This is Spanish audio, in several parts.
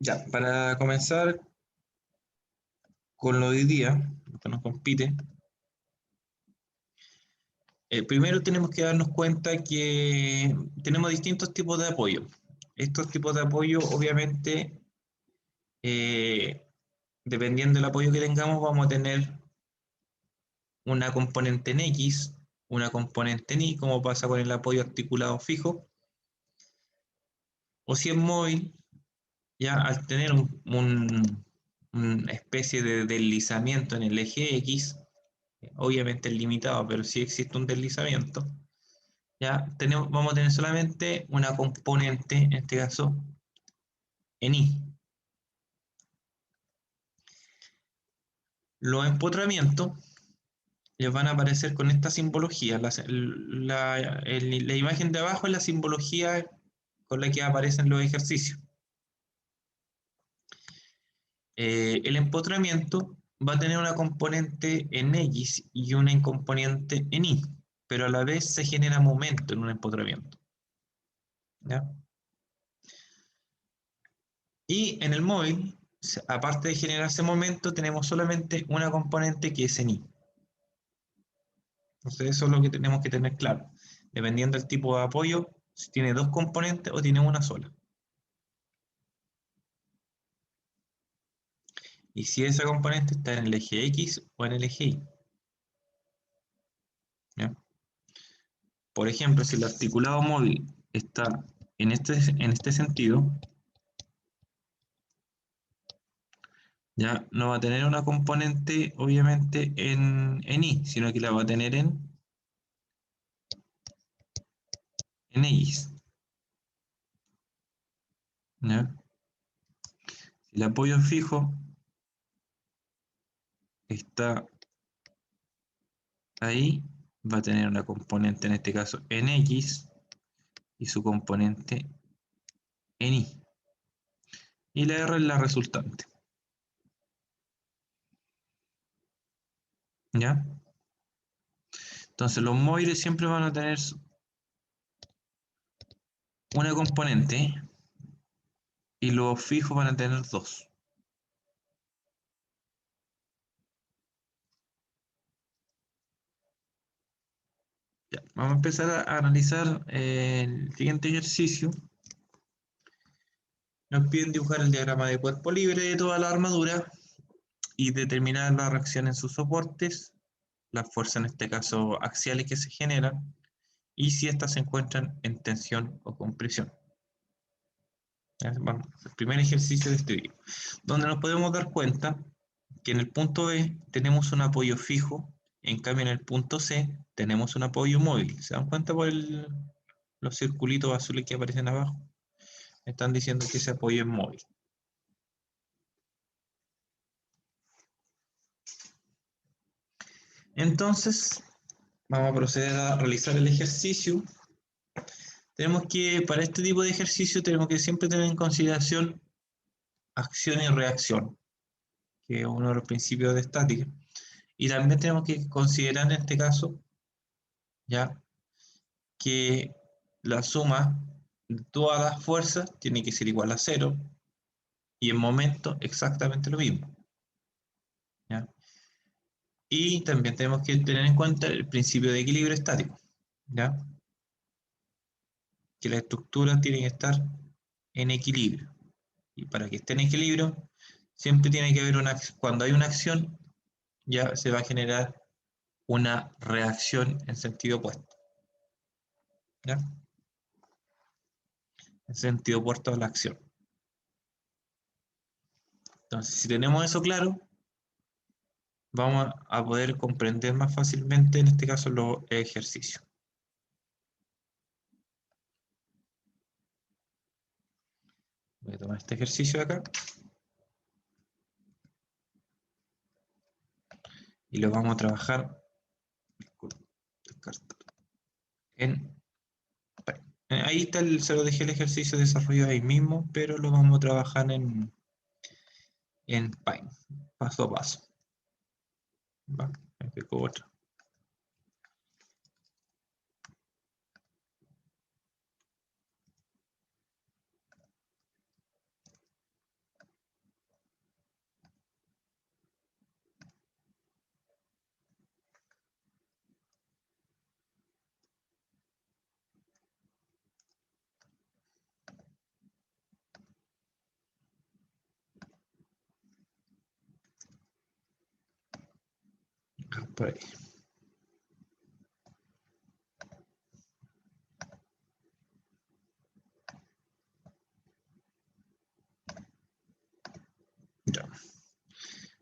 Ya, para comenzar con lo de hoy día, lo que nos compite, primero tenemos que darnos cuenta que tenemos distintos tipos de apoyo. Estos tipos de apoyo, obviamente, eh, dependiendo del apoyo que tengamos, vamos a tener una componente en X, una componente en Y, como pasa con el apoyo articulado fijo, o si es móvil, ya al tener una especie de deslizamiento en el eje X, obviamente es limitado, pero sí existe un deslizamiento, ya vamos a tener solamente una componente, en este caso, en Y. Los empotramientos les van a aparecer con esta simbología. La imagen de abajo es la simbología con la que aparecen los ejercicios. El empotramiento va a tener una componente en X y una componente en Y, pero a la vez se genera momento en un empotramiento, ¿ya? Y en el móvil, aparte de generarse momento, tenemos solamente una componente que es en Y. Entonces eso es lo que tenemos que tener claro. Dependiendo del tipo de apoyo, si tiene dos componentes o tiene una sola. Y si esa componente está en el eje X o en el eje Y, ¿ya? Por ejemplo, si el articulado móvil está en este sentido, ya no va a tener una componente, obviamente, en Y, sino que la va a tener en X, ¿ya? Si el apoyo fijo está ahí, va a tener una componente, en este caso, en X, y su componente en Y. Y la R es la resultante, ¿ya? Entonces los móviles siempre van a tener una componente y los fijos van a tener dos. Ya, vamos a empezar a analizar el siguiente ejercicio. Nos piden dibujar el diagrama de cuerpo libre de toda la armadura y determinar la reacción en sus soportes, las fuerzas en este caso axiales que se generan y si éstas se encuentran en tensión o compresión. Bueno, el primer ejercicio de este video, donde nos podemos dar cuenta que en el punto B tenemos un apoyo fijo, en cambio en el punto C tenemos un apoyo móvil. ¿Se dan cuenta por los circulitos azules que aparecen abajo? Me están diciendo que ese apoyo es móvil. Entonces, vamos a proceder a realizar el ejercicio. Tenemos que, para este tipo de ejercicio, tenemos que siempre tener en consideración acción y reacción, que es uno de los principios de estática. Y también tenemos que considerar en este caso, ya, que la suma de todas las fuerzas tiene que ser igual a cero y en momento exactamente lo mismo, ¿ya? Y también tenemos que tener en cuenta el principio de equilibrio estático, ¿ya? Que la estructura tiene que estar en equilibrio. Y para que esté en equilibrio, siempre tiene que haber cuando hay una acción, ya se va a generar una reacción en sentido opuesto, ¿ya? En sentido opuesto a la acción. Entonces, si tenemos eso claro, vamos a poder comprender más fácilmente, en este caso, los ejercicios. Voy a tomar este ejercicio de acá y lo vamos a trabajar en... Ahí está, se lo dejé el ejercicio desarrollado ahí mismo, pero lo vamos a trabajar en Paint, paso a paso. ¿Va? Me pegó otro. por ahí. Ya.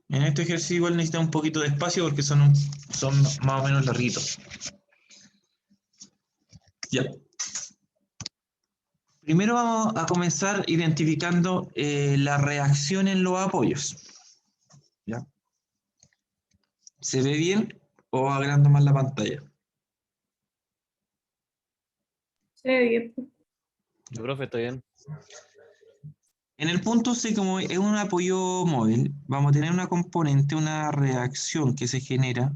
En este ejercicio igual necesita un poquito de espacio porque son más o menos larguitos. Ya. Primero vamos a comenzar identificando la reacción en los apoyos. ¿Ya? ¿Se ve bien o agrando más la pantalla? Se ve bien. Yo, profe, estoy bien. En el punto C, como es un apoyo móvil, vamos a tener una componente, una reacción que se genera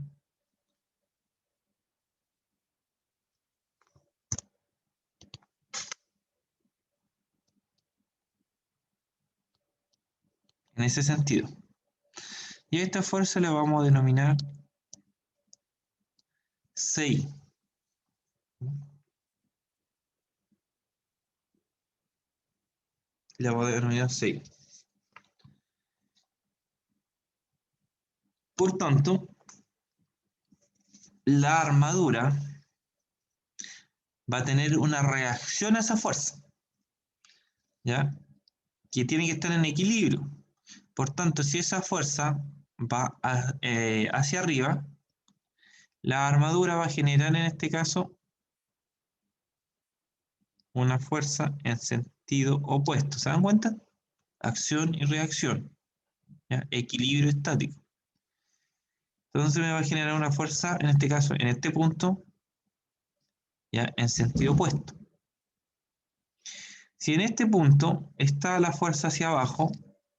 en ese sentido. Y a esta fuerza la vamos a denominar 6. La vamos a denominar 6. Por tanto, la armadura va a tener una reacción a esa fuerza, ¿ya? Que tiene que estar en equilibrio. Por tanto, si esa fuerza va hacia arriba, la armadura va a generar en este caso una fuerza en sentido opuesto. ¿Se dan cuenta? Acción y reacción, ¿ya? Equilibrio estático. Entonces me va a generar una fuerza, en este caso, en este punto, ya en sentido opuesto. Si en este punto está la fuerza hacia abajo,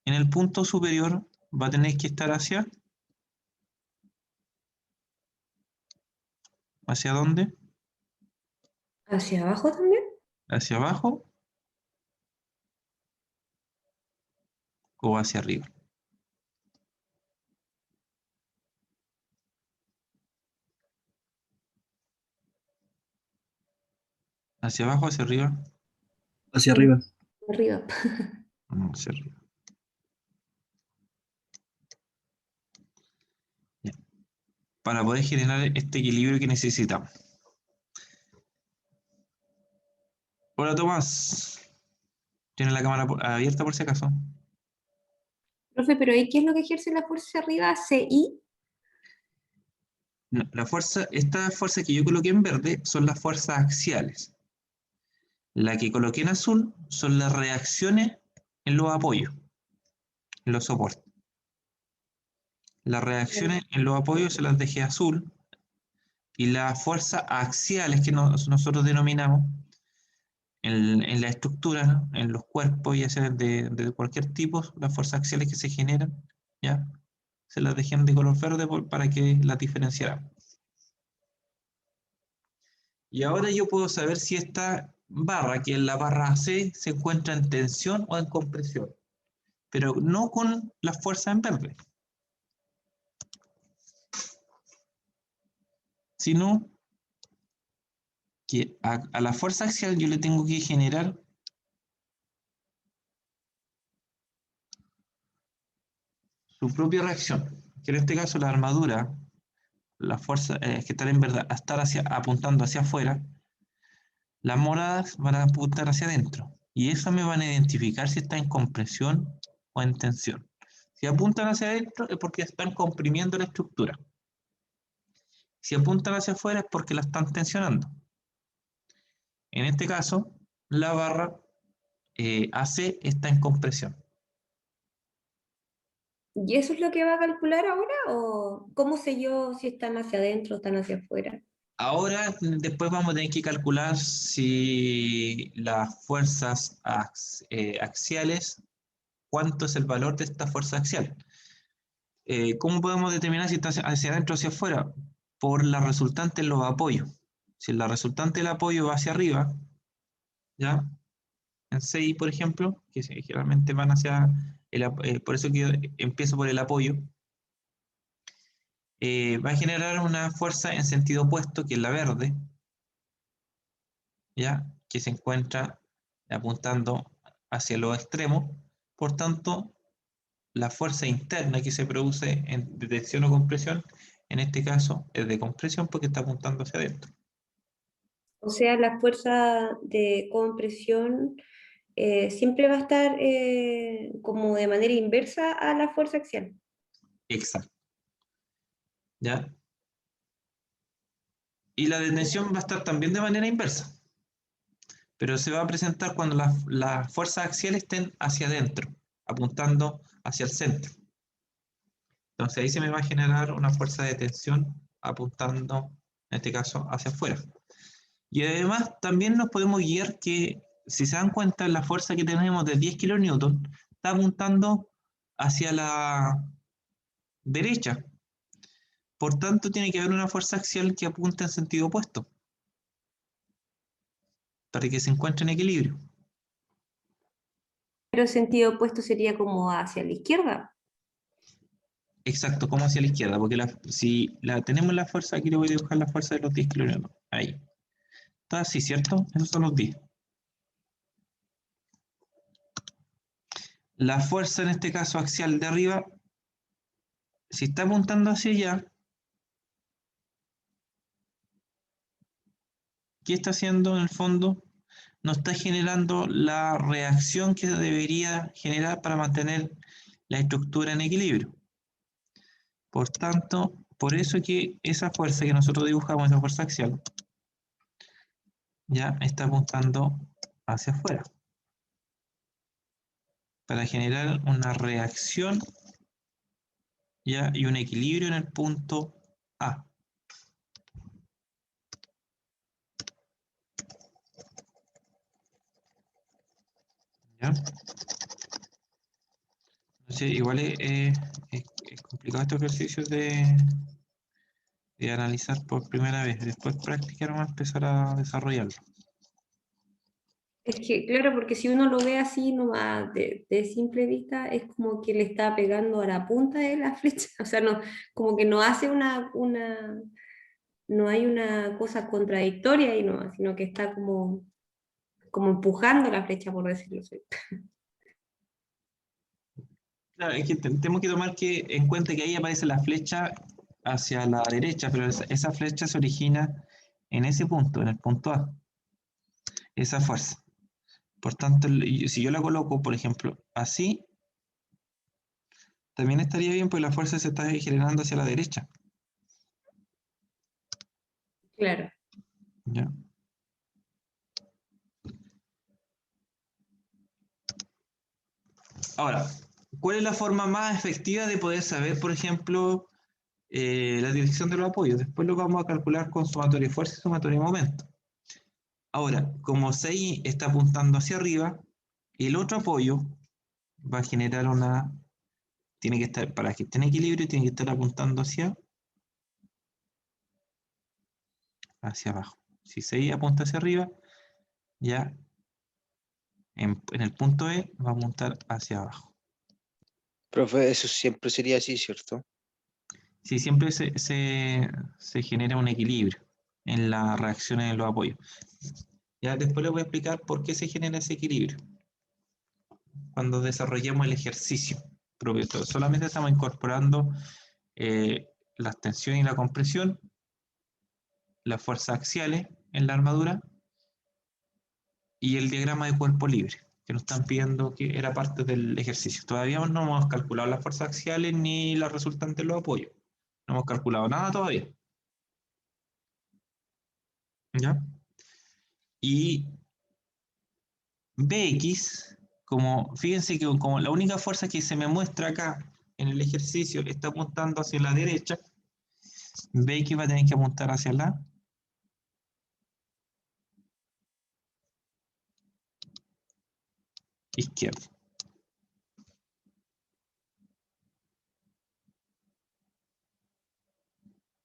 en el punto superior va a tener que estar ¿hacia dónde? ¿Hacia abajo también? ¿Hacia abajo o hacia arriba? ¿Hacia abajo o hacia arriba? Hacia arriba. Arriba. Hacia arriba. Ya. Para poder generar este equilibrio que necesitamos. Hola Tomás, ¿tiene la cámara abierta por si acaso? Profe, pero ¿ahí qué es lo que ejerce la fuerza arriba? ¿CI? No, esta fuerza que yo coloqué en verde son las fuerzas axiales. La que coloqué en azul son las reacciones en los apoyos, en los soportes. Las reacciones en los apoyos se las dejé azul y las fuerzas axiales que nosotros denominamos en la estructura, ¿no? En los cuerpos, ya sean de cualquier tipo, las fuerzas axiales que se generan, ¿ya? Se las dejé de color verde para que las diferenciáramos. Y ahora yo puedo saber si esta barra, que es la barra C, se encuentra en tensión o en compresión, pero no con la fuerza en verde, sino que a la fuerza axial yo le tengo que generar su propia reacción, que en este caso la armadura, la fuerza que estar en verdad, estar apuntando hacia afuera, las moradas van a apuntar hacia adentro, y eso me van a identificar si está en compresión o en tensión. Si apuntan hacia adentro es porque están comprimiendo la estructura. Si apuntan hacia afuera es porque la están tensionando. En este caso, la barra AC está en compresión. ¿Y eso es lo que va a calcular ahora? ¿O cómo sé yo si están hacia adentro o están hacia afuera? Ahora, después vamos a tener que calcular si las fuerzas axiales, cuánto es el valor de esta fuerza axial. ¿Cómo podemos determinar si está hacia adentro o hacia afuera? Por la resultante en los apoyos. Si la resultante del apoyo va hacia arriba, ¿ya? En 6, por ejemplo, que generalmente van hacia por eso que yo empiezo por el apoyo, va a generar una fuerza en sentido opuesto, que es la verde, ¿ya? Que se encuentra apuntando hacia los extremos. Por tanto, la fuerza interna que se produce de tensión o compresión, en este caso es de compresión porque está apuntando hacia adentro. O sea, la fuerza de compresión siempre va a estar como de manera inversa a la fuerza axial. Exacto. ¿Ya? Y la detención va a estar también de manera inversa, pero se va a presentar cuando las fuerzas axiales estén hacia adentro, apuntando hacia el centro. Entonces ahí se me va a generar una fuerza de tensión apuntando, en este caso, hacia afuera. Y además también nos podemos guiar que, si se dan cuenta, la fuerza que tenemos de 10 kilonewton está apuntando hacia la derecha. Por tanto, tiene que haber una fuerza axial que apunte en sentido opuesto, para que se encuentre en equilibrio. Pero el sentido opuesto sería como hacia la izquierda. Exacto, como hacia la izquierda, porque si tenemos la fuerza, aquí le voy a dibujar la fuerza de los 10 kilonewton. Ahí. Está así, ¿cierto? Esos son los 10. La fuerza, en este caso axial de arriba, si está apuntando hacia allá, ¿qué está haciendo en el fondo? No está generando la reacción que debería generar para mantener la estructura en equilibrio. Por tanto, por eso que esa fuerza que nosotros dibujamos, esa fuerza axial, ya está apuntando hacia afuera, para generar una reacción, ¿ya? Y un equilibrio en el punto A. ¿Ya? Entonces, igual es complicado estos ejercicios de analizar por primera vez. Después practicar más, empezar a desarrollarlo. Es que, claro, porque si uno lo ve así nomás de simple vista, es como que le está pegando a la punta de la flecha. O sea, no, como que no hace no hay una cosa contradictoria ahí nomás, sino que está como empujando la flecha, por decirlo así. Claro, es que tenemos que tomar en cuenta que ahí aparece la flecha hacia la derecha, pero esa flecha se origina en ese punto, en el punto A, esa fuerza. Por tanto, si yo la coloco, por ejemplo, así, también estaría bien, pues la fuerza se está generando hacia la derecha. Claro. ¿Ya? Ahora, ¿cuál es la forma más efectiva de poder saber, por ejemplo, la dirección de los apoyos? Después lo vamos a calcular con sumatoria de fuerza y sumatoria de momento. Ahora, como 6 está apuntando hacia arriba, el otro apoyo va a generar tiene que estar, para que esté en equilibrio, tiene que estar apuntando hacia abajo. Si 6 apunta hacia arriba, ya en el punto E va a apuntar hacia abajo. Profe, eso siempre sería así, ¿cierto? Si siempre se genera un equilibrio en las reacciones de los apoyos. Ya después les voy a explicar por qué se genera ese equilibrio cuando desarrollamos el ejercicio propio. Solamente estamos incorporando las tensiones y la compresión, las fuerzas axiales en la armadura y el diagrama de cuerpo libre, que nos están pidiendo que era parte del ejercicio. Todavía no hemos calculado las fuerzas axiales ni las resultantes de los apoyos. No hemos calculado nada todavía. ¿Ya? Y Bx, fíjense que como la única fuerza que se me muestra acá en el ejercicio está apuntando hacia la derecha, Bx va a tener que apuntar hacia la izquierda.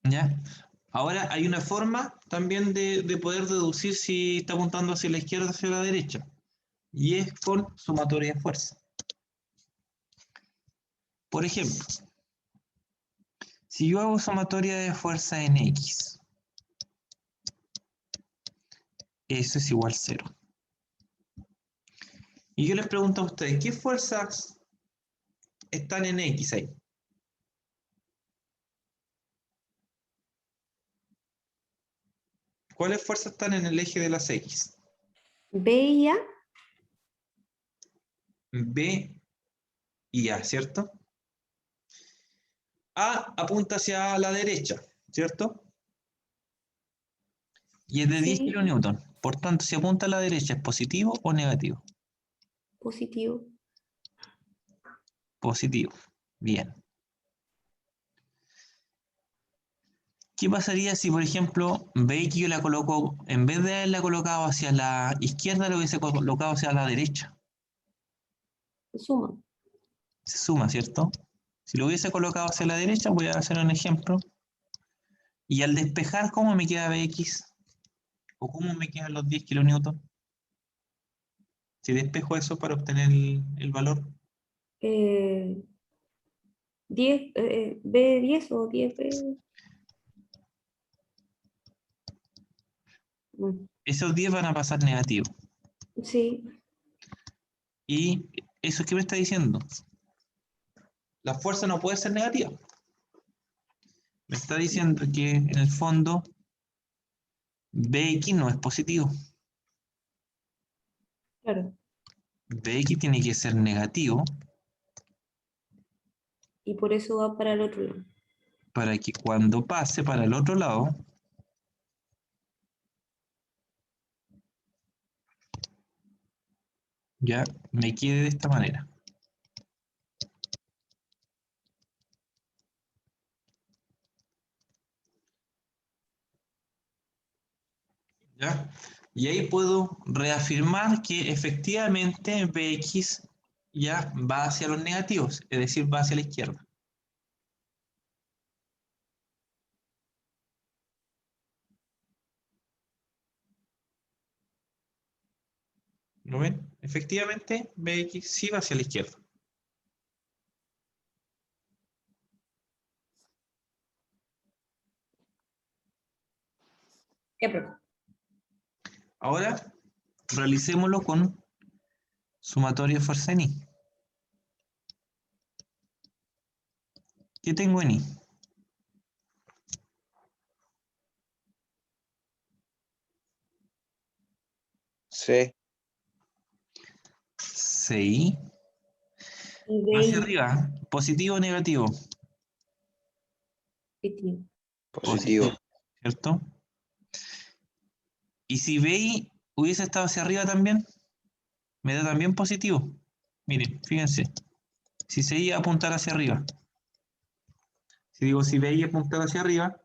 ¿Ya? Ahora hay una forma también de poder deducir si está apuntando hacia la izquierda o hacia la derecha, y es con sumatoria de fuerza. Por ejemplo, si yo hago sumatoria de fuerza en X, eso es igual a 0. Y yo les pregunto a ustedes, ¿qué fuerzas están en X ahí? ¿Cuáles fuerzas están en el eje de las X? B y A. B y A, ¿cierto? A apunta hacia la derecha, ¿cierto? Y es de 10 Sí. kilonewton. Por tanto, si apunta a la derecha, ¿es positivo o negativo? Positivo. Positivo. Bien. ¿Qué pasaría si, por ejemplo, BX yo la coloco, en vez de haberla colocado hacia la izquierda, lo hubiese colocado hacia la derecha? Suma. Se suma, ¿cierto? Si lo hubiese colocado hacia la derecha, voy a hacer un ejemplo. Y al despejar, ¿cómo me queda BX? ¿O cómo me quedan los 10 kilonewton? Si despejo eso para obtener el valor. 10, B10 o 10B. Esos 10 van a pasar negativos. Sí, ¿Y eso qué me está diciendo? La fuerza no puede ser negativa. Me está diciendo que en el fondo BX no es positivo. claro. BX tiene que ser negativo Y por eso va para el otro lado. para que cuando pase para el otro lado, ya me quede de esta manera. ¿Ya? Y ahí puedo reafirmar que efectivamente Bx ya va hacia los negativos, es decir, va hacia la izquierda. ¿Lo ven? Efectivamente, Bx sí va hacia la izquierda. Ya, profe. Ahora, realicémoslo con sumatoria de fuerza en I. ¿Qué tengo en I? C. 6 Y hacia B arriba, positivo o negativo. positivo. Positivo. ¿Cierto? Y si BI hubiese estado hacia arriba también, me da también positivo. Miren, fíjense, si se iba a apuntar hacia arriba, si digo si BI apuntar hacia arriba,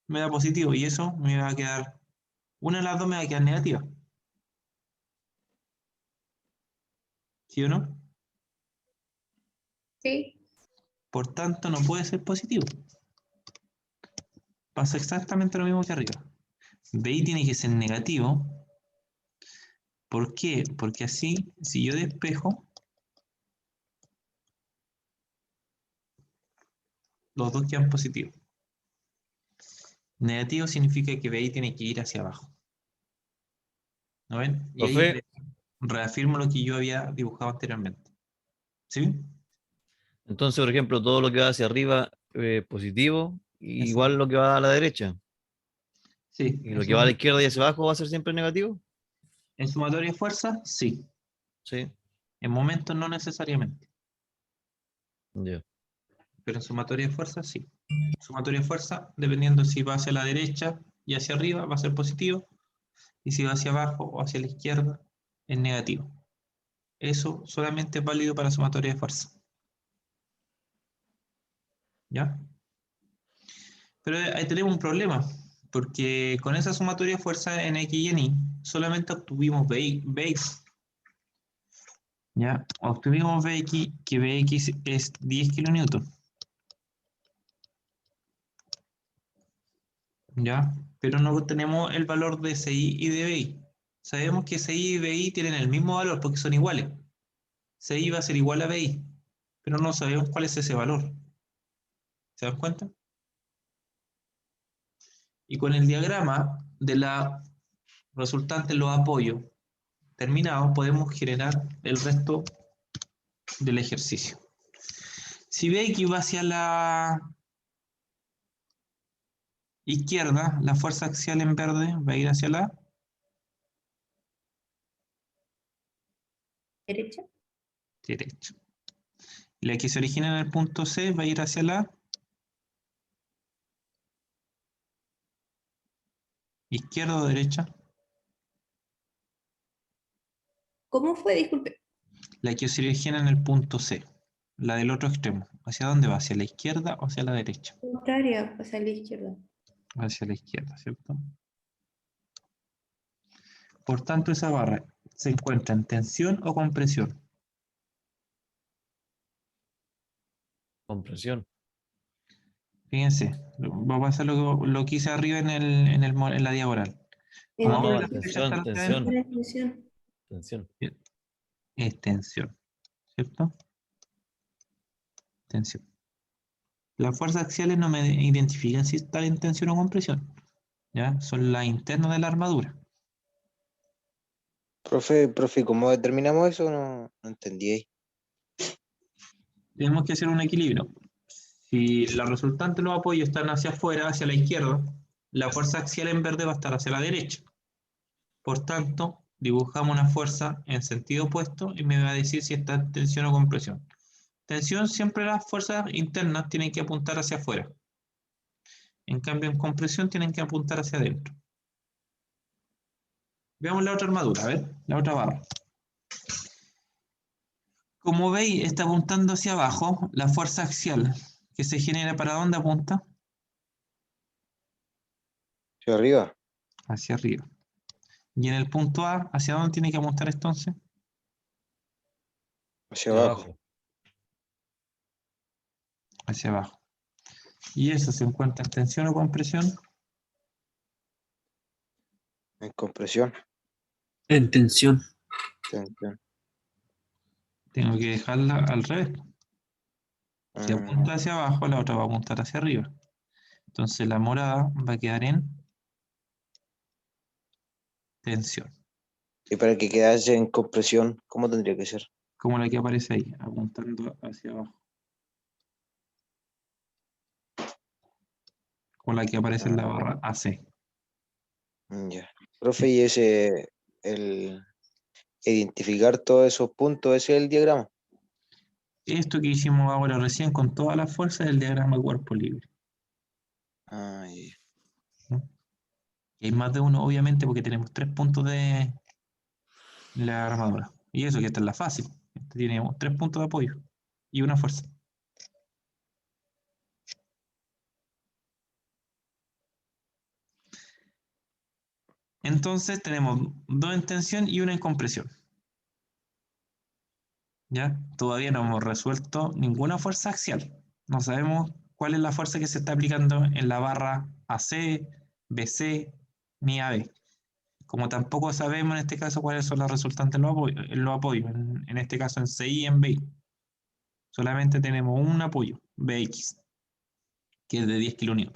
me da positivo y eso me va a quedar, una de las dos me va a quedar negativa. ¿Sí o no? Sí. Por tanto, no puede ser positivo. Pasa exactamente lo mismo que arriba. BI tiene que ser negativo. ¿Por qué? Porque así, si yo despejo, los dos quedan positivos. Negativo significa que BI tiene que ir hacia abajo. ¿No ven? Y ahí Profe, reafirmo lo que yo había dibujado anteriormente. ¿Sí? entonces, por ejemplo, todo lo que va hacia arriba positivo, Eso. igual lo que va a la derecha. Sí, Y lo que va a la izquierda y hacia abajo va a ser siempre negativo. en sumatoria de fuerza, sí. Sí, En momentos no necesariamente, ya. pero en sumatoria de fuerza, sí. Sumatoria de fuerza, dependiendo si va hacia la derecha y hacia arriba, va a ser positivo, y si va hacia abajo o hacia la izquierda, es negativo. Eso solamente es válido para sumatoria de fuerza. ¿Ya? Pero ahí tenemos un problema, porque con esa sumatoria de fuerza en X y en Y, solamente obtuvimos Bx. ¿Ya? Obtuvimos Bx, que Bx es 10 kilonewton. ¿Ya? Pero no tenemos el valor de CI y de BI. Sabemos que CI y BI tienen el mismo valor porque son iguales. CI va a ser igual a BI, pero no sabemos cuál es ese valor. ¿Se dan cuenta? Y con el diagrama de la resultante en los apoyos terminados podemos generar el resto del ejercicio. Si BX va hacia la izquierda, la fuerza axial en verde va a ir hacia la ¿Derecha? derecha. La que se origina en el punto C va a ir hacia la izquierda o derecha. ¿Cómo fue? Disculpe. La que se origina en el punto C, la del otro extremo. ¿Hacia dónde va? ¿Hacia la izquierda o hacia la derecha? Contraria, hacia la izquierda. Hacia la izquierda, ¿cierto? Por tanto, esa barra se encuentra en tensión o compresión. Compresión. Fíjense, va a pasar lo que hice arriba en la diagonal. Como No, de la derecha hasta tensión, la tensión, Era tensión. tensión. es tensión, ¿cierto? Tensión. Las fuerzas axiales no me identifican si están en tensión o compresión. ¿Ya? Son las internas de la armadura. Profe, ¿cómo determinamos eso? No entendí ahí. Tenemos que hacer un equilibrio. Si la resultante de los apoyos están hacia afuera, hacia la izquierda, la fuerza axial en verde va a estar hacia la derecha. Por tanto, dibujamos una fuerza en sentido opuesto y me va a decir si está en tensión o compresión. Tensión, siempre las fuerzas internas tienen que apuntar hacia afuera. En cambio, en compresión tienen que apuntar hacia adentro. Veamos la otra armadura, a ver, la otra barra. Como veis, está apuntando hacia abajo. La fuerza axial que se genera, ¿para dónde apunta? ¿Hacia arriba? Hacia arriba. Y en el punto A, ¿hacia dónde tiene que apuntar entonces? ¿Hacia Hacia abajo? abajo. Hacia abajo. ¿Y eso se encuentra en tensión o compresión? En compresión. En tensión. Tensión. Tengo que dejarla al revés. Si apunta hacia abajo, la otra va a apuntar hacia arriba. Entonces la morada va a quedar en tensión, Y para que quedase en compresión, ¿cómo tendría que ser? como la que aparece ahí, apuntando hacia abajo. Como la que aparece en la barra AC. Ya. Profe, y el identificar todos esos puntos, ese es el diagrama. Esto que hicimos ahora recién con toda la fuerza del diagrama cuerpo libre. Ya. ¿No? Y hay más de uno, obviamente, porque tenemos 3 puntos de la armadura. Y eso que esta es la fácil. Esta tiene 3 puntos de apoyo y una fuerza. Entonces tenemos 2 en tensión y una en compresión. ¿Ya? Todavía no hemos resuelto ninguna fuerza axial. No sabemos cuál es la fuerza que se está aplicando en la barra AC, BC, ni AB. Como tampoco sabemos en este caso cuáles son las resultantes en los apoyos, en este caso en CI y en BI. Solamente tenemos un apoyo, BX, que es de 10 kN.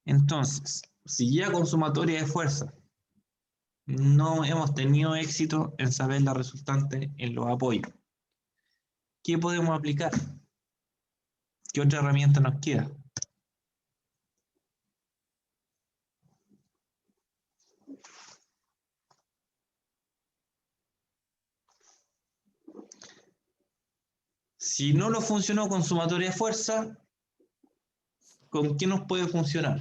Entonces, si ya con sumatoria de fuerza no hemos tenido éxito en saber la resultante en los apoyos, ¿qué podemos aplicar? ¿Qué otra herramienta nos queda? Si no nos funcionó con sumatoria de fuerza, ¿con qué nos puede funcionar?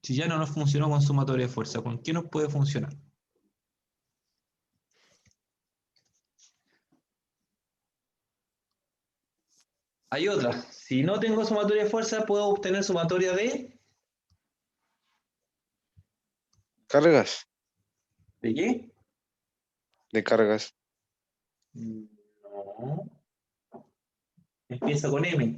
Si ya no nos funcionó con sumatoria de fuerza, ¿con qué nos puede funcionar? Hay otra. Si no tengo sumatoria de fuerza, puedo obtener sumatoria de... ¿Cargas? ¿De qué? De cargas. No. Empieza con M.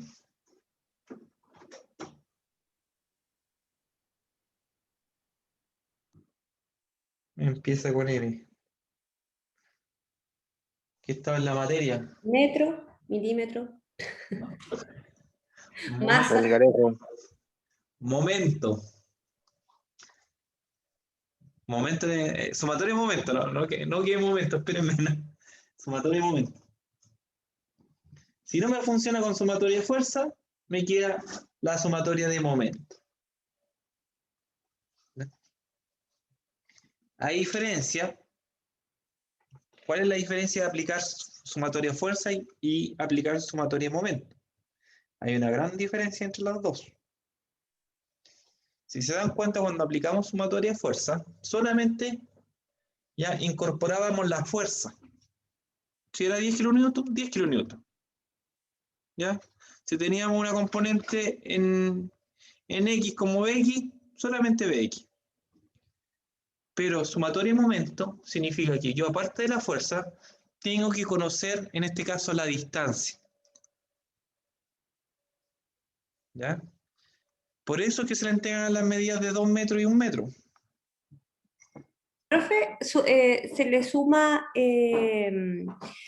Empieza con M. ¿Qué estaba en la materia? Metro, milímetro, Mo- masa. El garejo. Momento. Momento de, sumatorio de momento, no que momento, espérenme. No. Sumatorio de momento. Si no me funciona con sumatoria de fuerza, me queda la sumatoria de momento. Hay diferencia. ¿Cuál es la diferencia de aplicar sumatoria de fuerza y aplicar sumatoria de momento? Hay una gran diferencia entre las dos. Si se dan cuenta, cuando aplicamos sumatoria de fuerza, solamente ya incorporábamos la fuerza. Si era 10 kilonewtons, 10 kilonewtons. ¿Ya? Si teníamos una componente en X como Bx, solamente Bx. Pero sumatoria de momento significa que yo, aparte de la fuerza, tengo que conocer, en este caso, la distancia. ¿Ya? Por eso es que se le entregan las medidas de 2 metros y 1 metro. Profe, ¿se le suma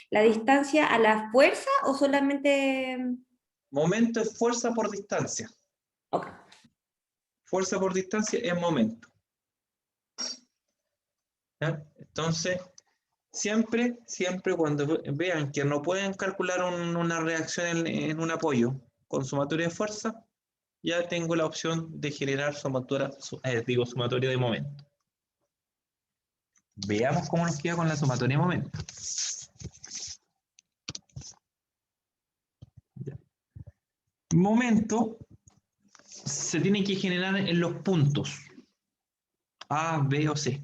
la distancia a la fuerza o solamente...? Momento es fuerza por distancia. Ok. Fuerza por distancia es momento. ¿Ya? Entonces, siempre cuando vean que no pueden calcular una reacción en un apoyo con sumatoria de fuerza, ya tengo la opción de generar sumatoria de momento. Veamos cómo nos queda con la sumatoria de momento. Ya. Momento se tiene que generar en los puntos A, B o C.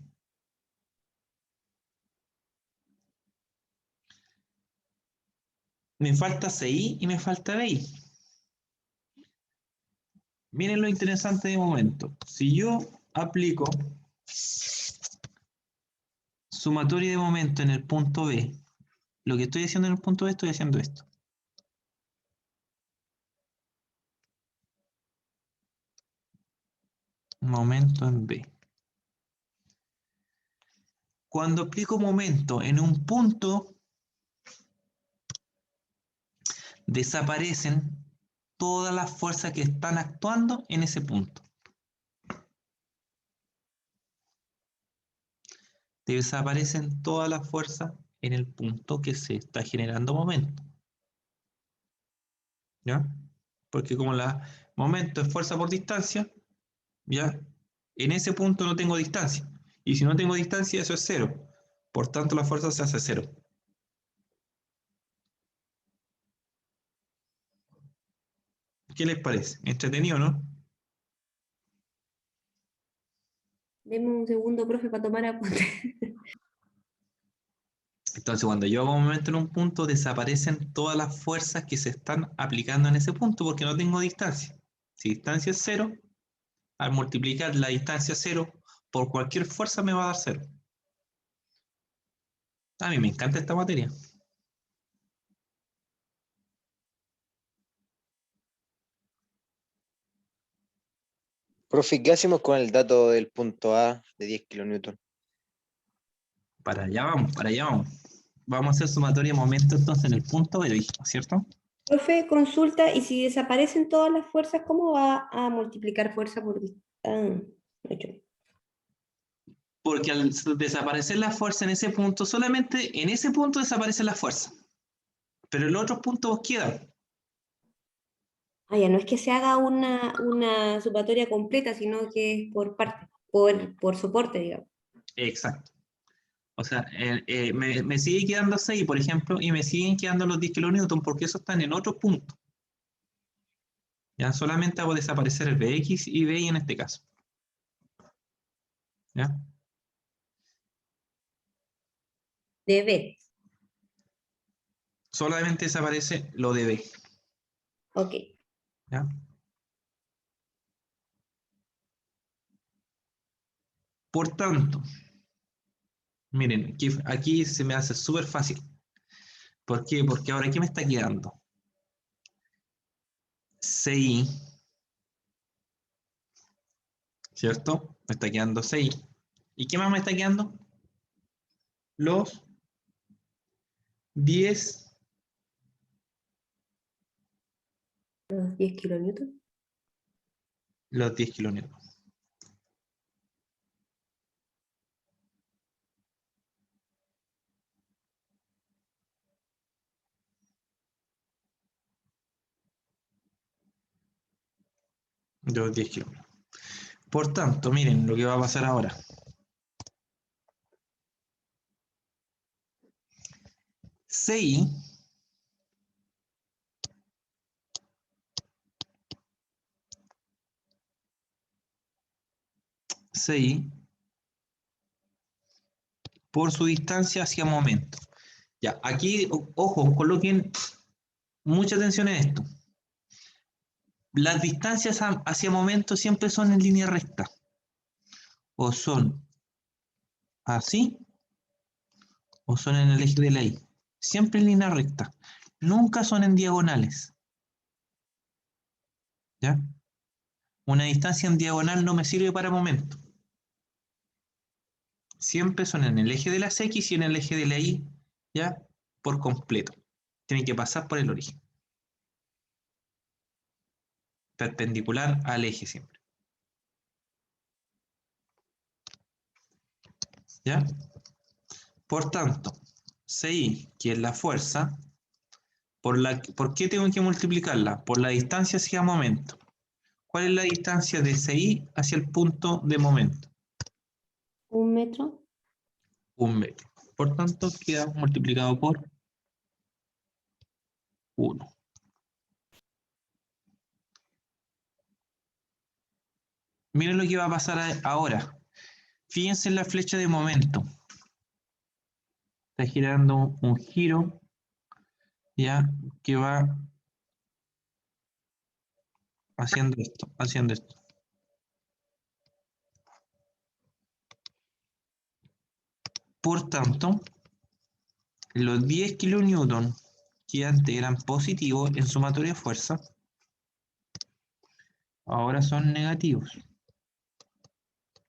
Me falta CI y me falta BI. Miren lo interesante de momento. Si yo aplico sumatoria de momento en el punto B, lo que estoy haciendo en el punto B, estoy haciendo esto. Momento en B. Cuando aplico momento en un punto, desaparecen todas las fuerzas que están actuando en ese punto. Desaparecen todas las fuerzas en el punto que se está generando momento. ¿Ya? Porque como la momento es fuerza por distancia, ¿ya? En ese punto no tengo distancia. Y si no tengo distancia, eso es cero. Por tanto, la fuerza se hace cero. ¿Qué les parece? ¿Entretenido, no? Deme un segundo, profe, para tomar apunte. Entonces, cuando yo hago un momento en un punto, desaparecen todas las fuerzas que se están aplicando en ese punto porque no tengo distancia. Si distancia es cero, al multiplicar la distancia cero por cualquier fuerza me va a dar cero. A mí me encanta esta materia. Profe, ¿qué hacemos con el dato del punto A de 10 kilonewtons? Para allá vamos, para allá vamos. Vamos a hacer sumatoria de momento entonces en el punto B, dijimos, ¿cierto? Profe, consulta, y si desaparecen todas las fuerzas, ¿cómo va a multiplicar fuerza por distancia? Porque al desaparecer la fuerza en ese punto, solamente en ese punto desaparece la fuerza. Pero en los otros puntos quedan. Ah, ya, no es que se haga una sumatoria completa, sino que es por parte, por soporte, digamos. Exacto. O sea, me sigue quedando 6, por ejemplo, y me siguen quedando los 10 kilonewtons porque eso están en otro punto. Ya solamente hago desaparecer el Bx y By en este caso. ¿Ya? De B. Solamente desaparece lo de B. Ok. ¿Ya? Por tanto, miren, aquí se me hace súper fácil. ¿Por qué? Porque ahora, ¿qué me está quedando? CI, ¿cierto? Me está quedando 6. ¿Y qué más me está quedando? Los 10, Los 10 kilonewtons. los 10 kilonewtons. de los 10 kilómetros. Por tanto, miren lo que va a pasar ahora. CI por su distancia hacia momento. Ya, aquí, ojo, coloquen mucha atención en esto. Las distancias hacia momento siempre son en línea recta. O son así, o son en el eje de la Y. Siempre en línea recta. Nunca son en diagonales. ¿Ya? Una distancia en diagonal no me sirve para momento. Siempre son en el eje de las X y en el eje de la Y, ¿ya? Por completo. Tienen que pasar por el origen. Perpendicular al eje siempre. ¿Ya? Por tanto, CI, que es la fuerza, ¿por qué tengo que multiplicarla? Por la distancia hacia momento. ¿Cuál es la distancia de CI hacia el punto de momento? 1 metro. 1 metro. Por tanto, queda multiplicado por 1. Miren lo que va a pasar ahora. Fíjense en la flecha de momento. Está girando un giro, ya, que va haciendo esto, haciendo esto. Por tanto, los 10 kilonewton que antes eran positivos en sumatoria de fuerza, ahora son negativos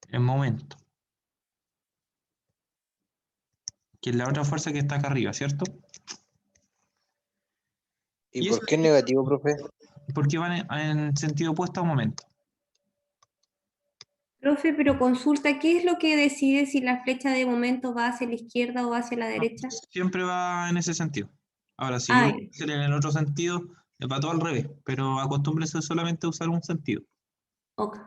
en momento. Que es la otra fuerza que está acá arriba, ¿cierto? ¿Y Y por eso qué es negativo, profe? porque van en sentido opuesto a momento. Profe, pero consulta, ¿qué es lo que decide si la flecha de momento va hacia la izquierda o va hacia la derecha? Siempre va en ese sentido. Ahora, si yo Ah, lo quiero hacer en el otro sentido, va todo al revés, pero acostúmbrese solamente a usar un sentido. ok.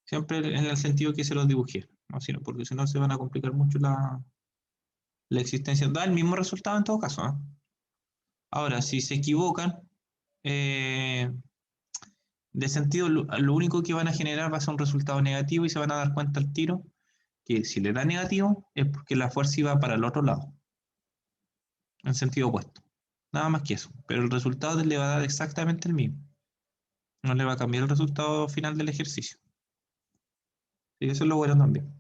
Siempre en el sentido que se los dibujé, ¿no? Porque si no se van a complicar mucho la existencia. Da el mismo resultado en todo caso, ¿eh? Ahora, si se equivocan, de sentido, lo único que van a generar va a ser un resultado negativo y se van a dar cuenta al tiro que si le da negativo es porque la fuerza iba para el otro lado, en sentido opuesto. Nada más que eso. Pero el resultado le va a dar exactamente el mismo. No le va a cambiar el resultado final del ejercicio. Y eso es lo bueno también.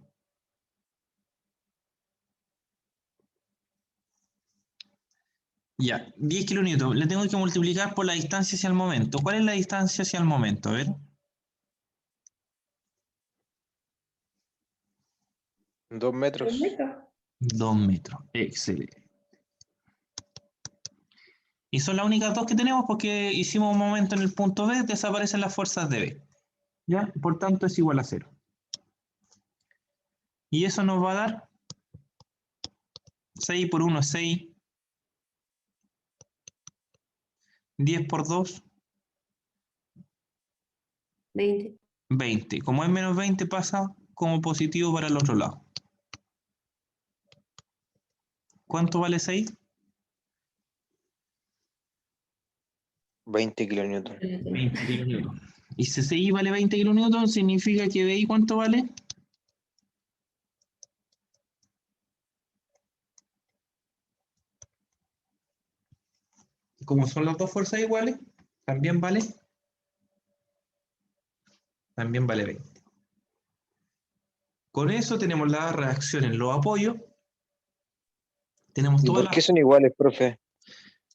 Ya, 10 kilonewtons. Le tengo que multiplicar por la distancia hacia el momento. ¿Cuál es la distancia hacia el momento? A ver. 2 metros. 1 metro. 2 metros. Excelente. Y son las únicas dos que tenemos porque hicimos un momento en el punto B, desaparecen las fuerzas de B. ¿Ya? Por tanto, es igual a 0. Y eso nos va a dar 6 por 1 es 6. 10 por 2, 20. 20. Como es menos 20, pasa como positivo para el otro lado. ¿Cuánto vale 6? 20 kilonewton. 20 kilonewton. Y si CI vale 20 kilonewton, significa que BI ¿cuánto vale? Como son las dos fuerzas iguales, también vale 20. Con eso tenemos la reacción en los apoyos. Tenemos ¿Y todas por qué las... son iguales, profe?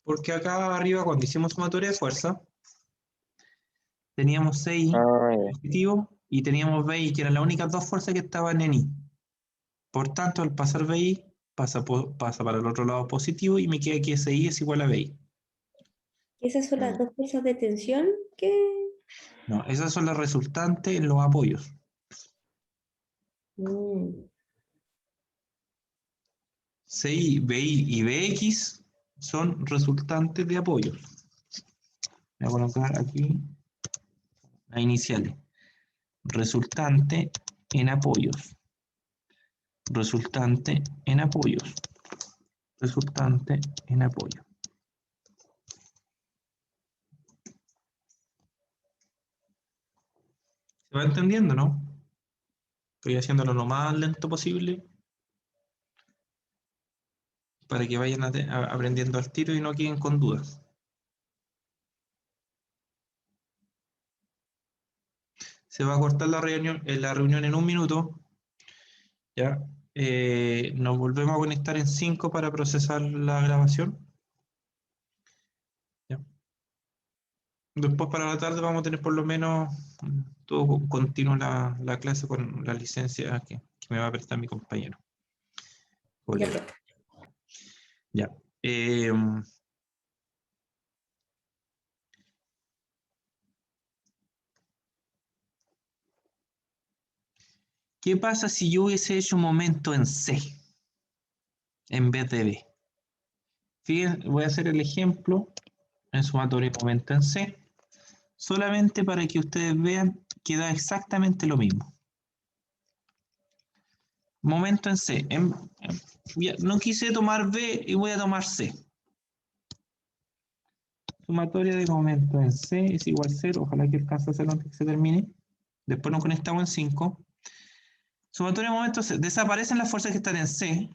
Porque acá arriba, cuando hicimos sumatoria de fuerza, teníamos 6 Ah, ya. positivo y teníamos BI, que eran las únicas dos fuerzas que estaban en I. Por tanto, al pasar BI, pasa para el otro lado positivo y me queda que SI es igual a BI. ¿Esas son las dos fuerzas de tensión que...? No, esas son las resultantes en los apoyos. Mm. CI, BI y BX son resultantes de apoyos. Voy a colocar aquí las iniciales. resultante en apoyos. Resultante en apoyos. Resultante en apoyo. ¿Se va entendiendo, no? Estoy haciéndolo lo más lento posible para que vayan aprendiendo al tiro y no queden con dudas. Se va a cortar la reunión en 1 minuto. ¿Ya? Nos volvemos a conectar en 5 para procesar la grabación. ¿Ya? Después para la tarde vamos a tener por lo menos todo continuo la clase con la licencia que me va a prestar mi compañero. Colega. Ya. ¿Qué pasa si yo hubiese hecho un momento en C en vez de B? Fíjense, voy a hacer el ejemplo en sumatorio de momento en C, solamente para que ustedes vean que da exactamente lo mismo. Momento en C. No quise tomar B y voy a tomar C. Sumatoria de momento en C es igual a 0. Ojalá que alcance a hacerlo antes que se termine. Después nos conectamos en 5. Sumatoria de momentos, desaparecen las fuerzas que están en C.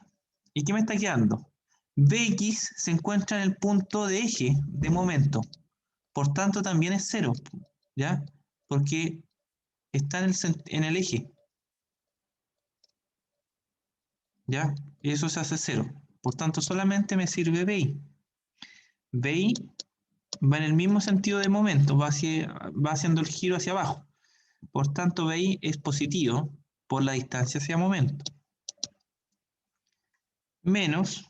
¿Y qué me está quedando? Bx se encuentra en el punto de eje de momento. Por tanto, también es 0. ¿Ya? Porque está en el eje. ¿Ya? Y eso se hace 0. Por tanto, solamente me sirve BI. BI va en el mismo sentido de momento, va haciendo el giro hacia abajo. Por tanto, BI es positivo por la distancia hacia momento. Menos